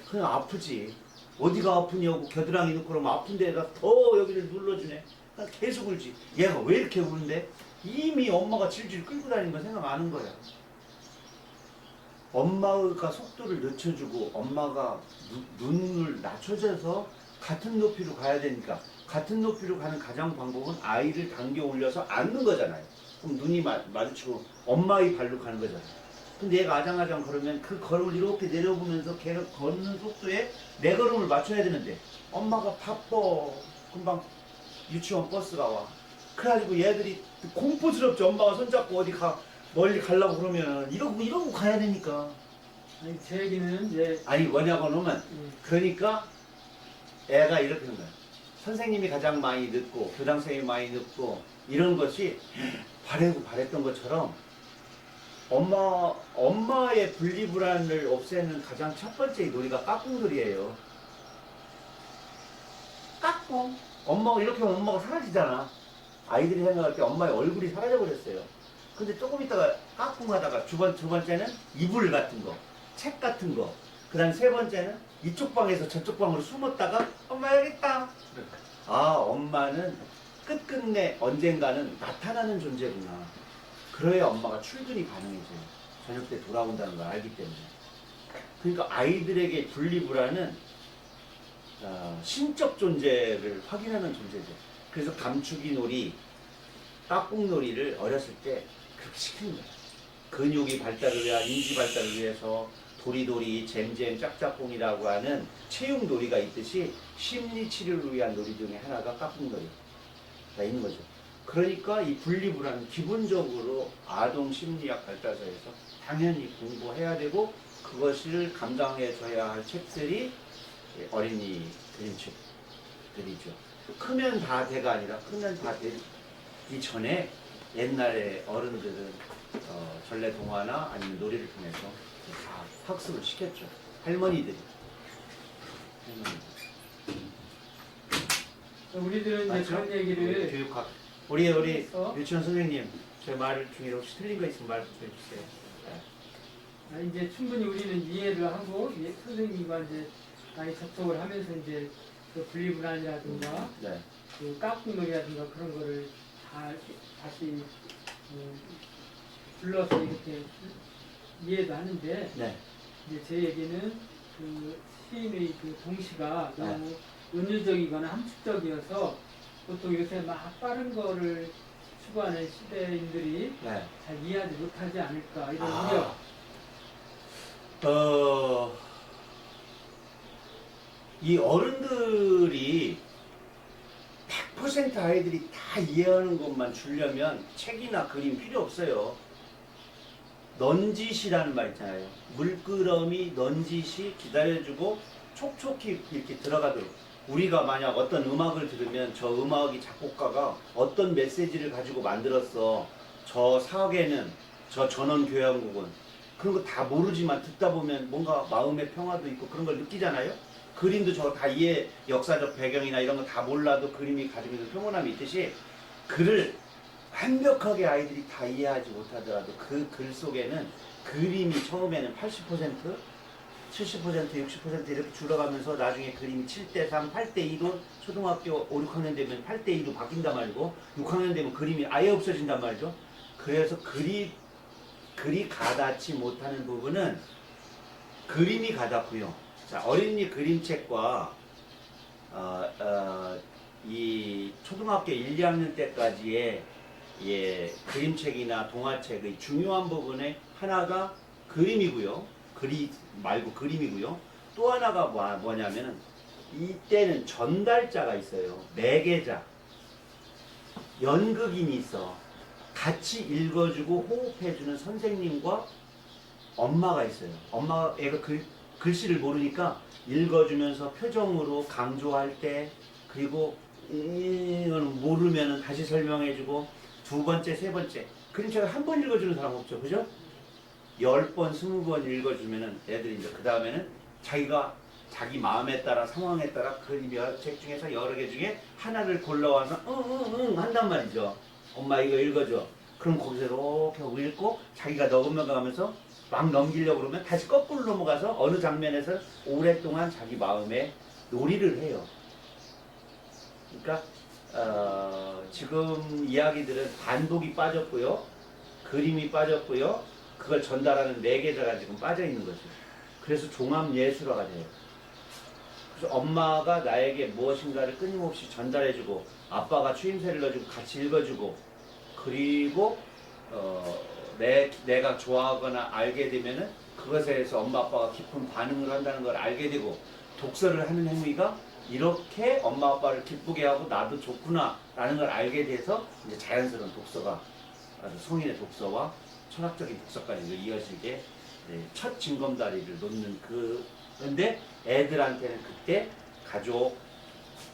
그냥 아프지. 어디가 아프냐고 겨드랑이 넣고 그러면 아픈 데에다 더 여기를 눌러주네. 그냥 계속 울지. 얘가 왜 이렇게 우는데? 이미 엄마가 질질 끌고 다니는 거 생각 안 하는 거야. 엄마가 속도를 늦춰주고 엄마가 눈을 낮춰줘서 같은 높이로 가야 되니까 같은 높이로 가는 가장 방법은 아이를 당겨 올려서 앉는 거잖아요. 그럼 눈이 마주치고 엄마의 발로 가는 거잖아요. 근데 얘가 아장아장 걸으면 그 걸음을 이렇게 내려보면서 걔가 걷는 속도에 내 걸음을 맞춰야 되는데 엄마가 바빠. 금방 유치원 버스가 와. 그래가지고 얘들이 공포스럽지. 엄마가 손잡고 어디 멀리 가려고 그러면 이러고 가야 되니까. 아니 제 얘기는 이제 아니 뭐냐고 놓으면 그러니까 애가 이렇게 하는 거야. 선생님이 가장 많이 늦고 교장 선생님이 많이 늦고 이런 것이 바랬던 것처럼 엄마의 분리불안을 없애는 가장 첫 번째 놀이가 까꿍놀이예요. 까꿍. 엄마가 이렇게 하면 엄마가 사라지잖아. 아이들이 생각할 때 엄마의 얼굴이 사라져 버렸어요. 근데 조금 있다가 까꿍 하다가 두 번째는 이불 같은 거, 책 같은 거. 그 다음 세 번째는 이쪽 방에서 저쪽 방으로 숨었다가 엄마 여기 있다. 아, 엄마는 끝끝내 언젠가는 나타나는 존재구나. 그래야 엄마가 출근이 가능해져요. 저녁 때 돌아온다는 걸 알기 때문에. 그러니까 아이들에게 분리불안은 신적 존재를 확인하는 존재죠. 그래서 감추기 놀이, 까꿍 놀이를 어렸을 때 그렇게 시키는 거예요. 근육이 발달을 위한 인지 발달을 위해서 도리도리, 잼잼, 짝짝꿍이라고 하는 체육 놀이가 있듯이 심리 치료를 위한 놀이 중에 하나가 까꿍 놀이가 있는 거죠. 그러니까 이 분리불안은 기본적으로 아동 심리학 발달서에서 당연히 공부해야 되고 그것을 감당해줘야 할 책들이 어린이 그림책들이죠. 크면 다 돼가 아니라 크면 다 되기 전에 옛날에 어른들은 전래 동화나 아니면 놀이를 통해서 다 학습을 시켰죠. 할머니들이. 우리들은 이제 맞죠? 그런 얘기를 교육학. 우리 해서 유치원 선생님, 제 말 중에 혹시 틀린 거 있으면 말 좀 해주세요. 이제 충분히 우리는 이해를 하고 선생님과 이제 많이 접촉을 하면서 이제 그 분리불안이라든가 네. 그 까꿍놀이라든가 그런 거를 다시 불러서 이렇게 이해도 하는데 네. 이제 제 얘기는 그 시인의 그 동시가 네. 너무 은유적이거나 함축적이어서 보통 요새 막 빠른 거를 추구하는 시대인들이 네. 잘 이해하지 못하지 않을까 이런 우려. 이 어른들이 100% 아이들이 다 이해하는 것만 주려면 책이나 그림 필요 없어요. 넌지시라는 말 있잖아요. 물끄러미 넌지시 기다려주고 촉촉히 이렇게 들어가도록. 우리가 만약 어떤 음악을 들으면 저 음악이 작곡가가 어떤 메시지를 가지고 만들었어. 저 사계는, 저 전원교향곡은. 그런 거 다 모르지만 듣다 보면 뭔가 마음의 평화도 있고 그런 걸 느끼잖아요. 그림도 저 다 이해, 역사적 배경이나 이런 거 다 몰라도 그림이 가지고 있는 평온함이 있듯이 글을 완벽하게 아이들이 다 이해하지 못하더라도 그 글 속에는 그림이 처음에는 80%, 70%, 60% 이렇게 줄어가면서 나중에 그림이 7대3, 8대2로 초등학교 5, 6학년 되면 8대2로 바뀐단 말이고 6학년 되면 그림이 아예 없어진단 말이죠. 그래서 글이 가닿지 못하는 부분은 그림이 가닿고요. 자, 어린이 그림책과 이 초등학교 1, 2학년 때까지의 그림책이나 동화책의 중요한 부분의 하나가 그림이고요. 글이 말고 그림이고요. 또 하나가 뭐냐면은 이때는 전달자가 있어요. 매개자. 연극인이 있어. 같이 읽어주고 호흡해주는 선생님과 엄마가 있어요. 애가 글씨를 모르니까 읽어주면서 표정으로 강조할 때, 그리고 이건 모르면 다시 설명해주고, 두 번째, 세 번째. 그림책을 한 번 읽어주는 사람 없죠. 그죠? 10번, 20번 읽어주면은 애들이 이제 그 다음에는 자기 마음에 따라, 상황에 따라 그림책 중에서 여러 개 중에 하나를 골라와서 응 한단 말이죠. 엄마 이거 읽어줘. 그럼 거기서 이렇게 하고 읽고 자기가 넘어가면서 막 넘기려고 그러면 다시 거꾸로 넘어가서 어느 장면에서 오랫동안 자기 마음에 놀이를 해요. 그러니까 지금 이야기들은 반복이 빠졌고요. 그림이 빠졌고요. 그걸 전달하는 매개자가 지금 빠져 있는 거죠. 그래서 종합예술화가 돼요. 그래서 엄마가 나에게 무엇인가를 끊임없이 전달해주고, 아빠가 추임새를 넣어주고 같이 읽어주고, 그리고 내가 좋아하거나 알게 되면은 그것에 대해서 엄마 아빠가 깊은 반응을 한다는 걸 알게 되고, 독서를 하는 행위가 이렇게 엄마 아빠를 기쁘게 하고 나도 좋구나 라는 걸 알게 돼서 이제 자연스러운 독서가, 아주 성인의 독서와 철학적인 독서까지 이어지게 첫 징검다리를 놓는 그런데 애들한테는 그때 가족,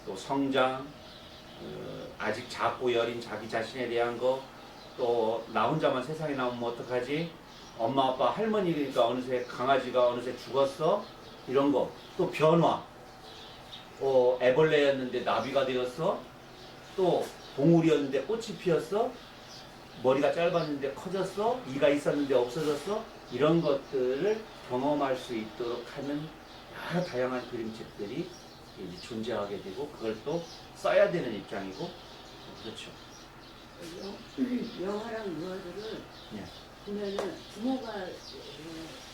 또 성장, 아직 작고 여린 자기 자신에 대한 거, 또 나 혼자만 세상에 나오면 어떡하지? 엄마 아빠 할머니니까 어느새 강아지가 어느새 죽었어? 이런 거. 또 변화. 애벌레였는데 나비가 되었어? 또 봉우리였는데 꽃이 피었어? 머리가 짧았는데 커졌어? 이가 있었는데 없어졌어? 이런 것들을 경험할 수 있도록 하는 여러 다양한 그림책들이 이제 존재하게 되고, 그걸 또 써야 되는 입장이고, 그렇죠. 영화랑 유아들은 네. 보면은 부모가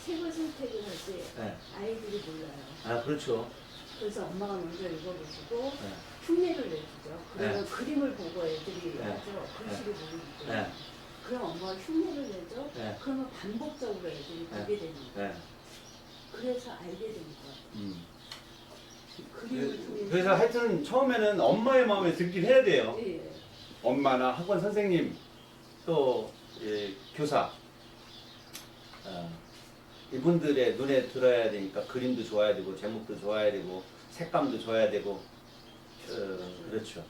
책을 선택을 할 때 네. 아이들이 몰라요. 아, 그렇죠. 그래서 엄마가 먼저 읽어보시고 네. 흉내를 내주죠. 그러면 네. 그림을 보고 애들이 네. 하죠. 글씨를 모르기 때문에. 네. 그럼 엄마가 흉내를 내죠. 네. 그러면 반복적으로 애들이 네. 보게 되는 거예요. 네. 그래서 알게 되는 거예요. 그림을 통해서. 그래서 하여튼 처음에는 엄마의 마음에 들긴 해야 돼요. 예. 엄마나 학원 선생님, 또 교사, 이분들의 눈에 들어야 되니까 그림도 좋아야 되고, 제목도 좋아야 되고, 색감도 좋아야 되고, 그렇죠.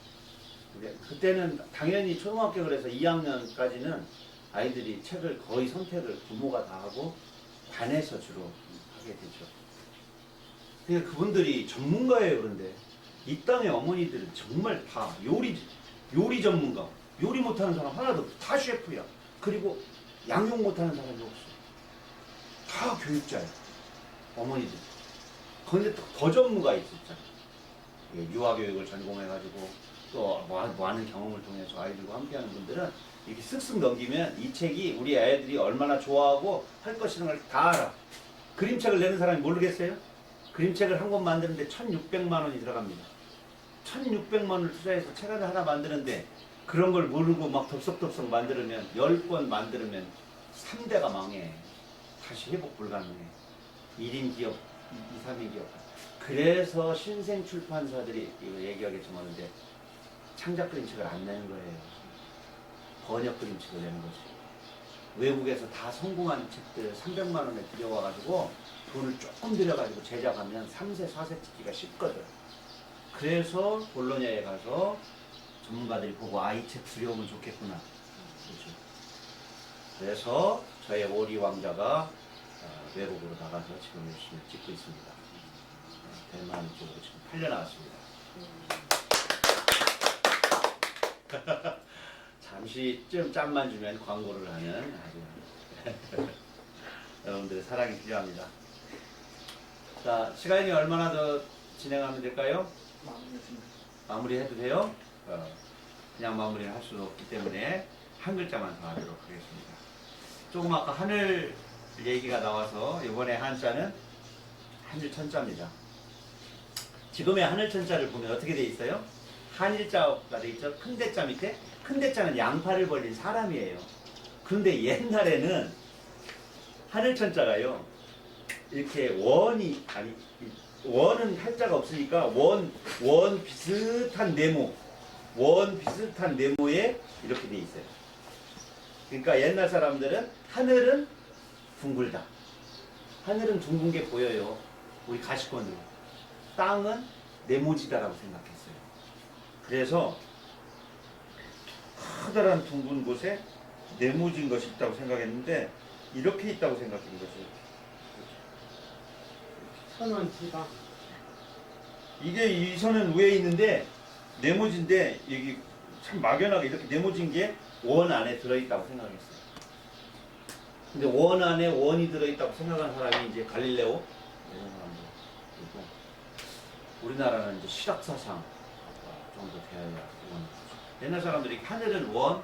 근데 그때는 당연히 초등학교 그래서 2학년까지는 아이들이 책을 거의 선택을 부모가 다 하고 반에서 주로 하게 되죠. 근데 그분들이 전문가예요. 그런데 이 땅의 어머니들은 정말 다 요리 전문가, 요리 못하는 사람 하나도 없어. 다 셰프야. 그리고 양육 못하는 사람이 없어. 다 교육자야. 어머니들. 그런데 더 전문가 있었잖아. 유아교육을 전공해가지고 또 많은 경험을 통해서 아이들과 함께하는 분들은 이렇게 쓱쓱 넘기면 이 책이 우리 애들이 얼마나 좋아하고 할 것이라는 걸 다 알아. 그림책을 내는 사람이 모르겠어요? 그림책을 한 권 만드는데 1,600만 원이 들어갑니다. 1,600만 원을 투자해서 책 하나 만드는데 그런 걸 모르고 막 덥석덥석 만들면 10권 만들면 3대가 망해. 다시 회복 불가능해. 1인 기업, 2, 3인 기업. 그래서 신생 출판사들이 이거 얘기하겠지만 근데 창작 그림책을 안 내는 거예요. 번역 그림책을 내는 거지. 외국에서 다 성공한 책들 300만 원에 들여와가지고 돈을 조금 들여가지고 제작하면 3세, 4세 찍기가 쉽거든. 그래서 볼로냐에 가서 전문가들이 보고 이 책 들여오면 좋겠구나. 그렇죠. 그래서 저의 오리 왕자가 외국으로 나가서 지금 열심히 찍고 있습니다. 대만 쪽으로 지금 팔려나왔습니다. 잠시 좀 짬만 주면 광고를 하는 아주 여러분들의 사랑이 필요합니다. 자, 시간이 얼마나 더 진행하면 될까요? 마무리해도 돼요? 그냥 마무리를 할 수도 없기 때문에 한 글자만 더 하도록 하겠습니다. 조금 아까 하늘 얘기가 나와서 이번에 한자는 한일 천자입니다. 지금의 하늘 천자를 보면 어떻게 돼 있어요? 한일자가 돼 있죠. 큰 대자 밑에 큰 대자는 양팔을 벌린 사람이에요. 그런데 옛날에는 하늘 천자가요 이렇게 원이 아니 원은 팔자가 없으니까 원 비슷한 네모에 이렇게 돼 있어요. 그러니까 옛날 사람들은 하늘은 둥글다. 하늘은 둥근 게 보여요. 우리 가시권으로. 땅은 네모지다라고 생각했어요. 그래서 커다란 둥근 곳에 네모진 것이 있다고 생각했는데 이렇게 있다고 생각한 거죠. 선원 지방. 이게 이 선은 위에 있는데 네모진데 여기 참 막연하게 이렇게 네모진 게 원 안에 들어있다고 생각했어요. 근데 원 안에 원이 들어있다고 생각한 사람이 이제 갈릴레오 이런 사람도 있고 우리나라는 이제 실학사상 정도 되어야 원. 옛날 사람들이 하늘은 원,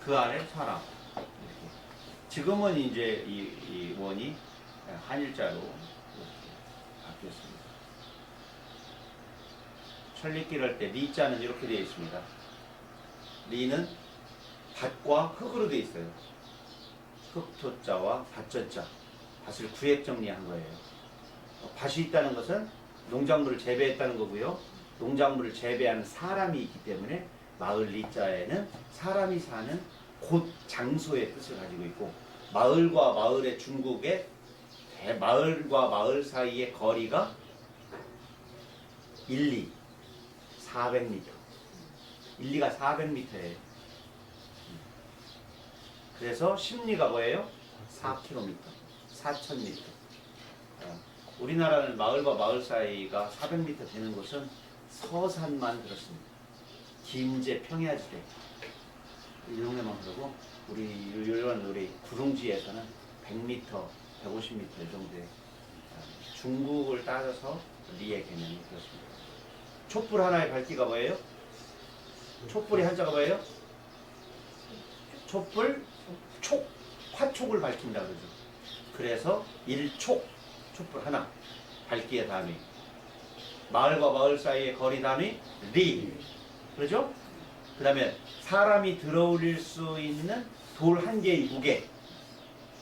그 안에 사람. 이렇게. 지금은 이제 이 원이 한일자로 이렇게 바뀌었습니다. 천리길 할 때 리자는 이렇게 되어 있습니다. 리는 밭과 흙으로 되어 있어요. 흙토자와 밭전자. 밭을 구획 정리한 거예요. 밭이 있다는 것은 농작물을 재배했다는 거고요. 농작물을 재배하는 사람이 있기 때문에 마을 리자에는 사람이 사는 곳 장소의 뜻을 가지고 있고 마을과 마을의 중국의 마을과 마을 사이의 거리가 400m. 1, 2가 400m예요. 그래서 심리가 뭐예요? 4km, 4,000m. 우리나라는 마을과 마을 사이가 400m 되는 곳은 서산만 그렇습니다. 김제 평야지대 이 동네만 그러고 우리 구릉지에서는 100m, 150m 정도의 중국을 따져서 리의 개념이 그렇습니다. 촛불 하나의 밝기가 뭐예요? 촛불의 한자가 뭐예요? 촛불, 화촉을 밝힌다 그러죠. 그래서 1촉, 촛불 하나, 밝기의 단위. 마을과 마을 사이의 거리 단위, 리. 그러죠? 그 다음에 사람이 들어올릴 수 있는 돌 한 개의 무게,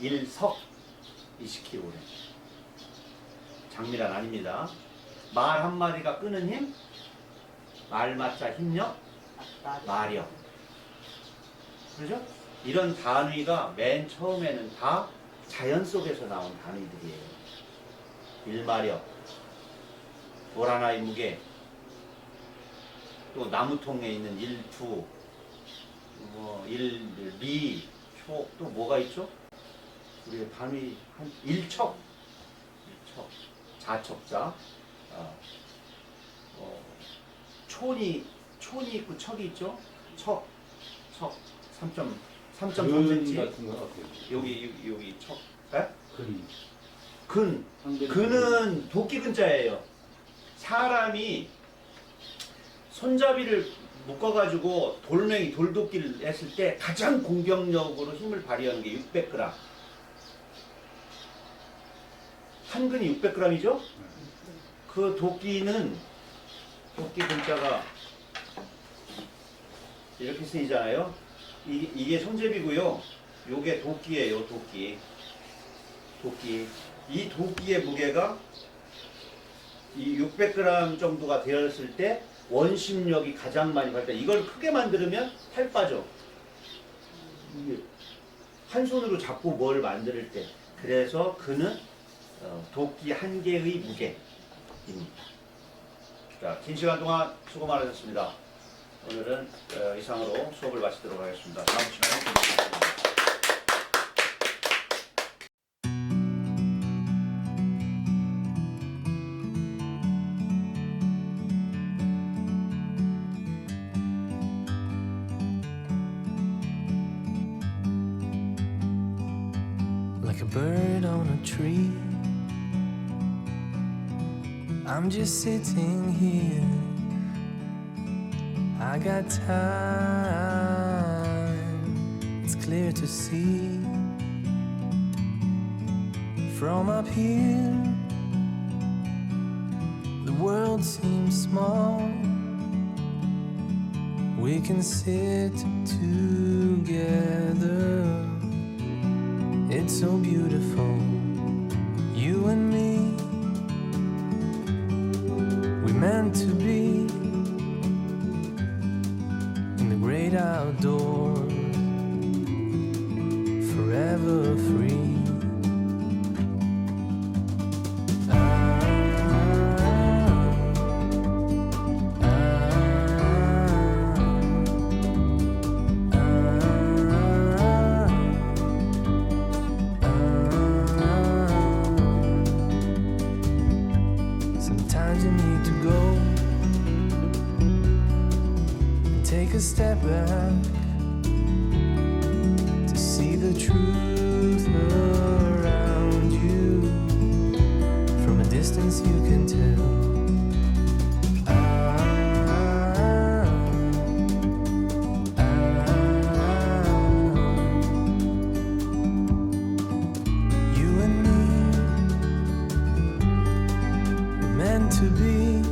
1석, 20kg. 장미란 아닙니다. 말 한마디가 끄는 힘, 말맞자 힘력, 마력. 그렇죠? 이런 단위가 맨 처음에는 다 자연 속에서 나온 단위들이에요. 일마력, 돌 하나의 무게, 또 나무통에 있는 일투, 일미, 촉, 또 뭐가 있죠? 우리 단위 한 일척, 자척자, 촌이 있고 척이 있죠? 척, 3.3cm. 같은 건 어때요? 여기 척, 에? 근. 근은 도끼 근자예요. 사람이 손잡이를 묶어가지고 돌도끼를 했을 때 가장 공격력으로 힘을 발휘하는 게 600g. 한 근이 600g이죠? 그 도끼 근자가 이렇게 쓰이잖아요. 이게 손잡이고요. 요게 도끼예요, 도끼. 이 도끼의 무게가 이 600g 정도가 되었을 때 원심력이 가장 많이 발달. 이걸 크게 만들면 팔 빠져. 이게 한 손으로 잡고 뭘 만들 때. 그래서 그는 도끼 한 개의 무게입니다. 자, 긴 시간 동안 수고 많으셨습니다. 오늘은 이상으로 수업을 마치도록 하겠습니다. 다음 시간에 뵙겠습니다. Like a bird on a tree, I'm just sitting here. I got time, it's clear to see. From up here, the world seems small. We can sit together. It's so beautiful, you and me. We meant to be in the great outdoors, forever free. Sometimes you need to go and take a step back to see the truth around you. From a distance you can tell. You and me, meant to be